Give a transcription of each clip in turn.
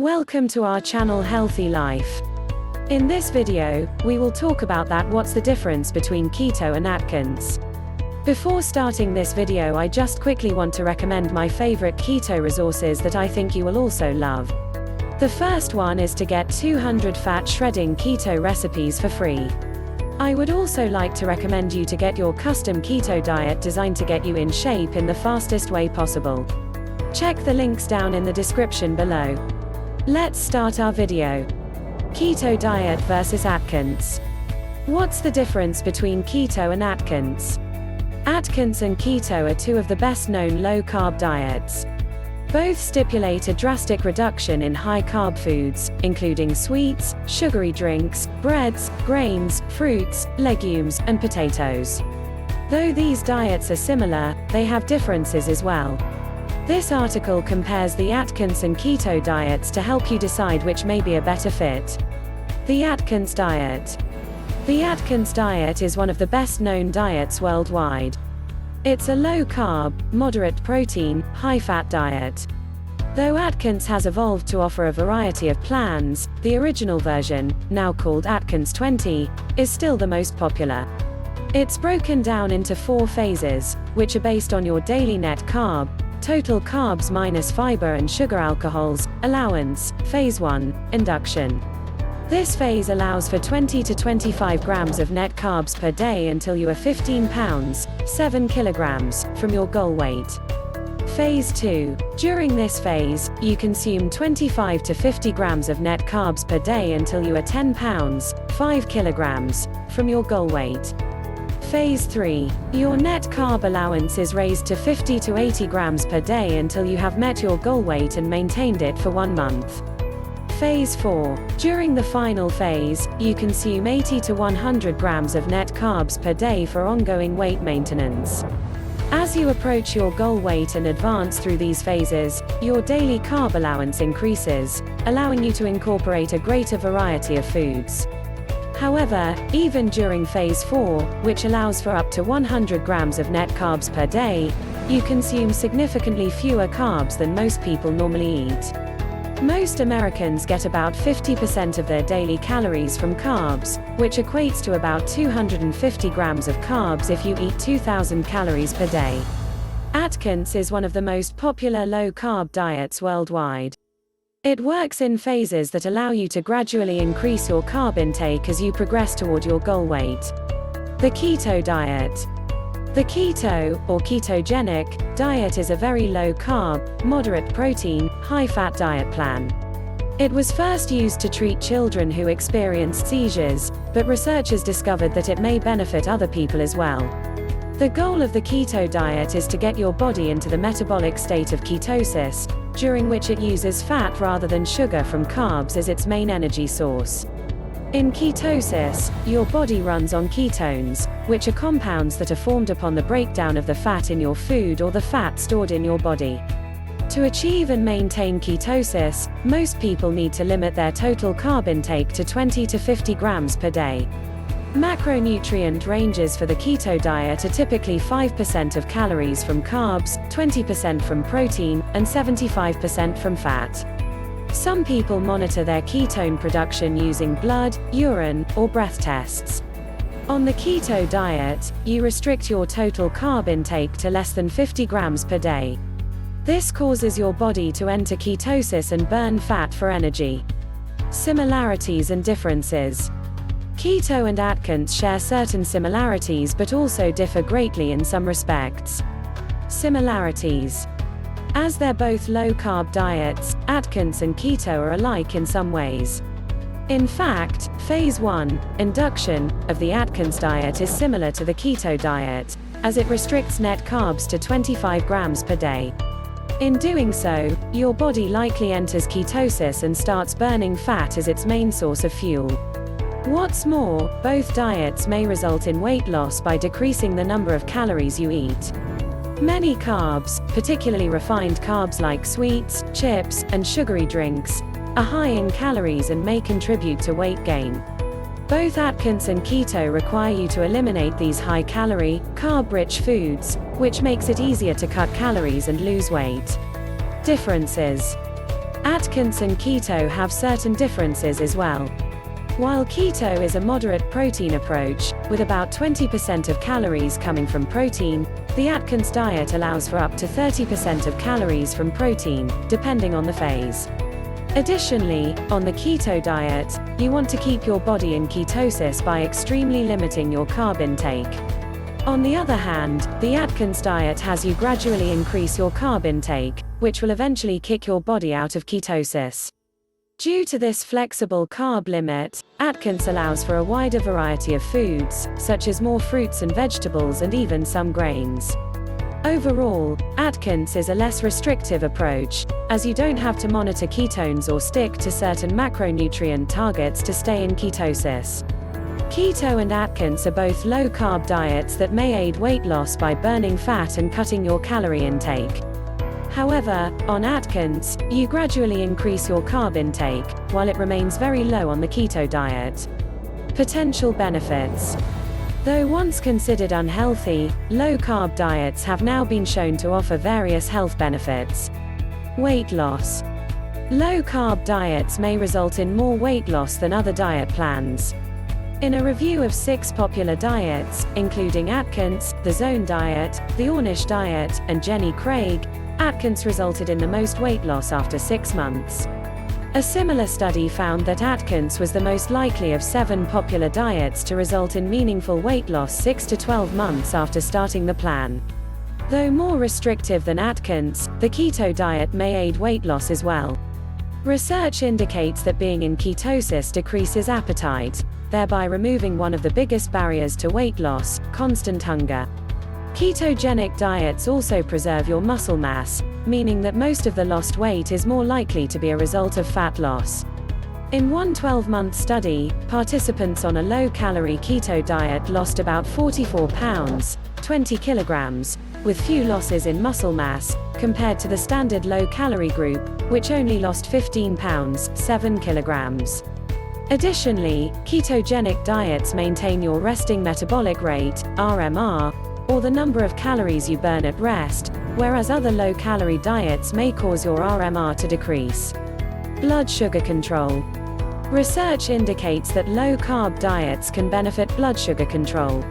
Welcome to our channel Healthy Life. In this video, we will talk about what's the difference between Keto and Atkins. Before starting this video, I just quickly want to recommend my favorite keto resources that I think you will also love. The first one is to get 200 fat shredding keto recipes for free. I would also like to recommend you to get your custom keto diet designed to get you in shape in the fastest way possible. Check the links down in the description below. Let's start our video. Keto diet versus Atkins. What's the difference between Keto and Atkins? Atkins and Keto are two of the best-known low-carb diets. Both stipulate a drastic reduction in high-carb foods, including sweets, sugary drinks, breads, grains, fruits, legumes, and potatoes. Though these diets are similar, they have differences as well. This article compares the Atkins and Keto diets to help you decide which may be a better fit. The Atkins diet. The Atkins diet is one of the best-known diets worldwide. It's a low-carb, moderate protein, high-fat diet. Though Atkins has evolved to offer a variety of plans, the original version, now called Atkins 20, is still the most popular. It's broken down into 4 phases, which are based on your daily net carb, total carbs minus fiber and sugar alcohols, allowance. Phase 1, induction. This phase allows for 20 to 25 grams of net carbs per day until you are 15 pounds, 7 kilograms, from your goal weight. Phase 2. During this phase, you consume 25 to 50 grams of net carbs per day until you are 10 pounds, 5 kilograms, from your goal weight. Phase 3. Your net carb allowance is raised to 50 to 80 grams per day until you have met your goal weight and maintained it for 1 month. Phase 4. During the final phase, you consume 80 to 100 grams of net carbs per day for ongoing weight maintenance. As you approach your goal weight and advance through these phases, your daily carb allowance increases, allowing you to incorporate a greater variety of foods. However, even during Phase 4, which allows for up to 100 grams of net carbs per day, you consume significantly fewer carbs than most people normally eat. Most Americans get about 50% of their daily calories from carbs, which equates to about 250 grams of carbs if you eat 2,000 calories per day. Atkins is one of the most popular low-carb diets worldwide. It works in phases that allow you to gradually increase your carb intake as you progress toward your goal weight. The Keto diet. The keto, or ketogenic, diet is a very low-carb, moderate protein, high-fat diet plan. It was first used to treat children who experienced seizures, but researchers discovered that it may benefit other people as well. The goal of the keto diet is to get your body into the metabolic state of ketosis, during which it uses fat rather than sugar from carbs as its main energy source. In ketosis, your body runs on ketones, which are compounds that are formed upon the breakdown of the fat in your food or the fat stored in your body. To achieve and maintain ketosis, most people need to limit their total carb intake to 20 to 50 grams per day. Macronutrient ranges for the keto diet are typically 5% of calories from carbs, 20% from protein, and 75% from fat. Some people monitor their ketone production using blood, urine, or breath tests. On the keto diet, you restrict your total carb intake to less than 50 grams per day. This causes your body to enter ketosis and burn fat for energy. Similarities and differences. Keto and Atkins share certain similarities but also differ greatly in some respects. Similarities. As they're both low-carb diets, Atkins and Keto are alike in some ways. In fact, Phase 1, induction, of the Atkins diet is similar to the Keto diet, as it restricts net carbs to 25 grams per day. In doing so, your body likely enters ketosis and starts burning fat as its main source of fuel. What's more, both diets may result in weight loss by decreasing the number of calories you eat. Many carbs, particularly refined carbs like sweets, chips, and sugary drinks, are high in calories and may contribute to weight gain. Both Atkins and Keto require you to eliminate these high-calorie, carb-rich foods, which makes it easier to cut calories and lose weight. Differences. Atkins and keto have certain differences as well. While keto is a moderate protein approach, with about 20% of calories coming from protein, the Atkins diet allows for up to 30% of calories from protein, depending on the phase. Additionally, on the keto diet, you want to keep your body in ketosis by extremely limiting your carb intake. On the other hand, the Atkins diet has you gradually increase your carb intake, which will eventually kick your body out of ketosis. Due to this flexible carb limit, Atkins allows for a wider variety of foods, such as more fruits and vegetables and even some grains. Overall, Atkins is a less restrictive approach, as you don't have to monitor ketones or stick to certain macronutrient targets to stay in ketosis. Keto and Atkins are both low-carb diets that may aid weight loss by burning fat and cutting your calorie intake. However, on Atkins, you gradually increase your carb intake, while it remains very low on the keto diet. Potential benefits. Though once considered unhealthy, low-carb diets have now been shown to offer various health benefits. Weight loss. Low-carb diets may result in more weight loss than other diet plans. In a review of 6 popular diets, including Atkins, the Zone Diet, the Ornish Diet, and Jenny Craig, Atkins resulted in the most weight loss after 6 months. A similar study found that Atkins was the most likely of 7 popular diets to result in meaningful weight loss 6 to 12 months after starting the plan. Though more restrictive than Atkins, the keto diet may aid weight loss as well. Research indicates that being in ketosis decreases appetite, thereby removing one of the biggest barriers to weight loss, constant hunger. Ketogenic diets also preserve your muscle mass, meaning that most of the lost weight is more likely to be a result of fat loss. In one 12-month study, participants on a low-calorie keto diet lost about 44 pounds, 20 kilograms, with few losses in muscle mass, compared to the standard low-calorie group, which only lost 15 pounds, 7 kilograms. Additionally, ketogenic diets maintain your resting metabolic rate, RMR, or the number of calories you burn at rest, whereas other low-calorie diets may cause your RMR to decrease. Blood sugar control. Research indicates that low-carb diets can benefit blood sugar control.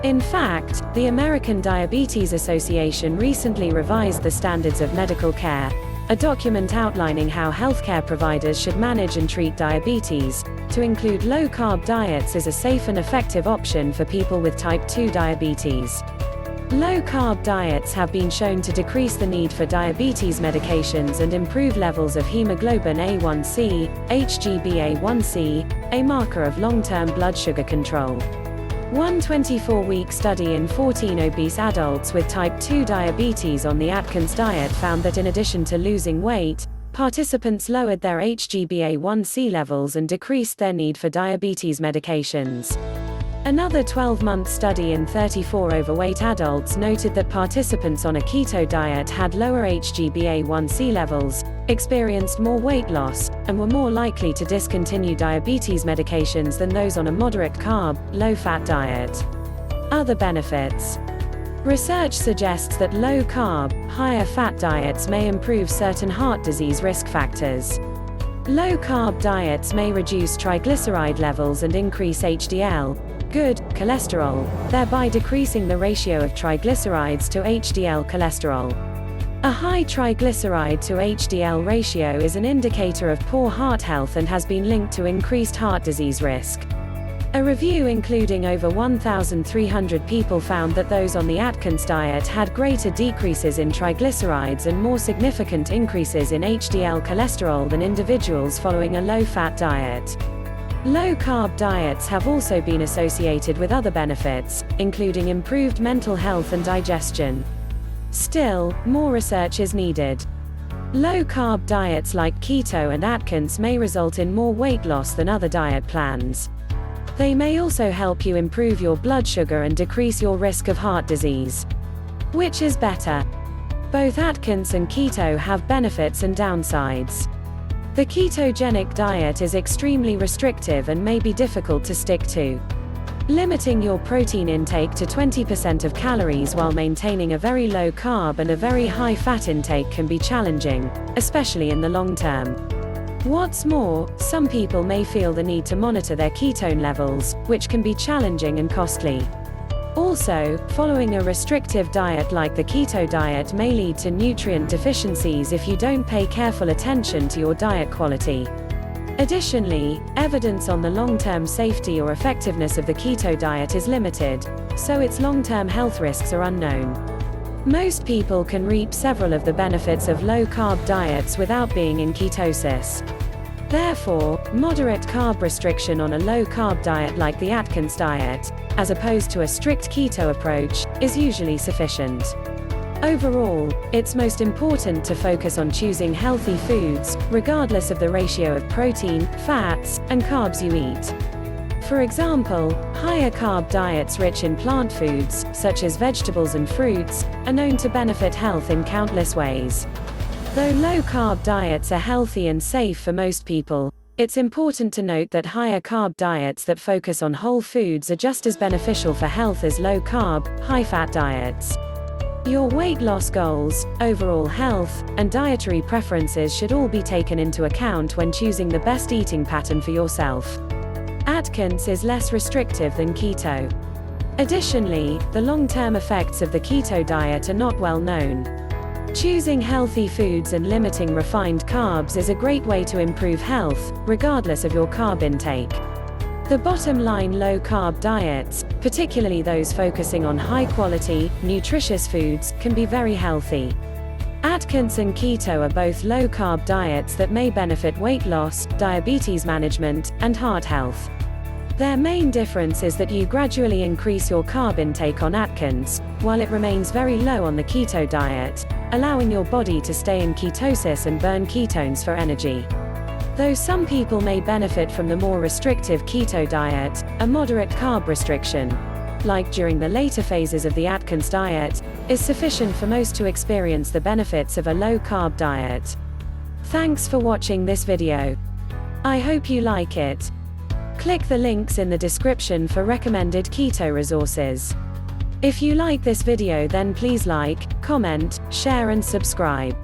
In fact, the American Diabetes Association recently revised the Standards of Medical Care, a document outlining how healthcare providers should manage and treat diabetes, to include low-carb diets as a safe and effective option for people with type 2 diabetes. Low-carb diets have been shown to decrease the need for diabetes medications and improve levels of hemoglobin A1c, HbA1c, a marker of long-term blood sugar control. One 24-week study in 14 obese adults with type 2 diabetes on the Atkins diet found that in addition to losing weight, participants lowered their HbA1c levels and decreased their need for diabetes medications. Another 12-month study in 34 overweight adults noted that participants on a keto diet had lower HbA1c levels, experienced more weight loss, and were more likely to discontinue diabetes medications than those on a moderate carb, low-fat diet. Other benefits. Research suggests that low-carb, higher-fat diets may improve certain heart disease risk factors. Low-carb diets may reduce triglyceride levels and increase HDL, good cholesterol, thereby decreasing the ratio of triglycerides to HDL cholesterol. A high triglyceride to HDL ratio is an indicator of poor heart health and has been linked to increased heart disease risk. A review including over 1,300 people found that those on the Atkins diet had greater decreases in triglycerides and more significant increases in HDL cholesterol than individuals following a low-fat diet. Low-carb diets have also been associated with other benefits, including improved mental health and digestion. Still, more research is needed. Low-carb diets like keto and Atkins may result in more weight loss than other diet plans. They may also help you improve your blood sugar and decrease your risk of heart disease. Which is better? Both Atkins and keto have benefits and downsides. The ketogenic diet is extremely restrictive and may be difficult to stick to. Limiting your protein intake to 20% of calories while maintaining a very low carb and a very high fat intake can be challenging, especially in the long term. What's more, some people may feel the need to monitor their ketone levels, which can be challenging and costly. Also, following a restrictive diet like the keto diet may lead to nutrient deficiencies if you don't pay careful attention to your diet quality. Additionally, evidence on the long-term safety or effectiveness of the keto diet is limited, so its long-term health risks are unknown. Most people can reap several of the benefits of low-carb diets without being in ketosis. Therefore, moderate carb restriction on a low-carb diet like the Atkins diet, as opposed to a strict keto approach, is usually sufficient. Overall, it's most important to focus on choosing healthy foods, regardless of the ratio of protein, fats, and carbs you eat. For example, higher carb diets rich in plant foods, such as vegetables and fruits, are known to benefit health in countless ways. Though low-carb diets are healthy and safe for most people, it's important to note that higher carb diets that focus on whole foods are just as beneficial for health as low-carb, high-fat diets. Your weight loss goals, overall health, and dietary preferences should all be taken into account when choosing the best eating pattern for yourself. Atkins is less restrictive than keto. Additionally, the long-term effects of the keto diet are not well known. Choosing healthy foods and limiting refined carbs is a great way to improve health, regardless of your carb intake. The bottom line: low-carb diets, particularly those focusing on high-quality, nutritious foods, can be very healthy. Atkins and keto are both low-carb diets that may benefit weight loss, diabetes management, and heart health. Their main difference is that you gradually increase your carb intake on Atkins, while it remains very low on the keto diet, allowing your body to stay in ketosis and burn ketones for energy. Though some people may benefit from the more restrictive keto diet, a moderate carb restriction, like during the later phases of the Atkins diet, is sufficient for most to experience the benefits of a low-carb diet. Thanks for watching this video. I hope you like it. Click the links in the description for recommended keto resources. If you like this video, then please like, comment, share and subscribe.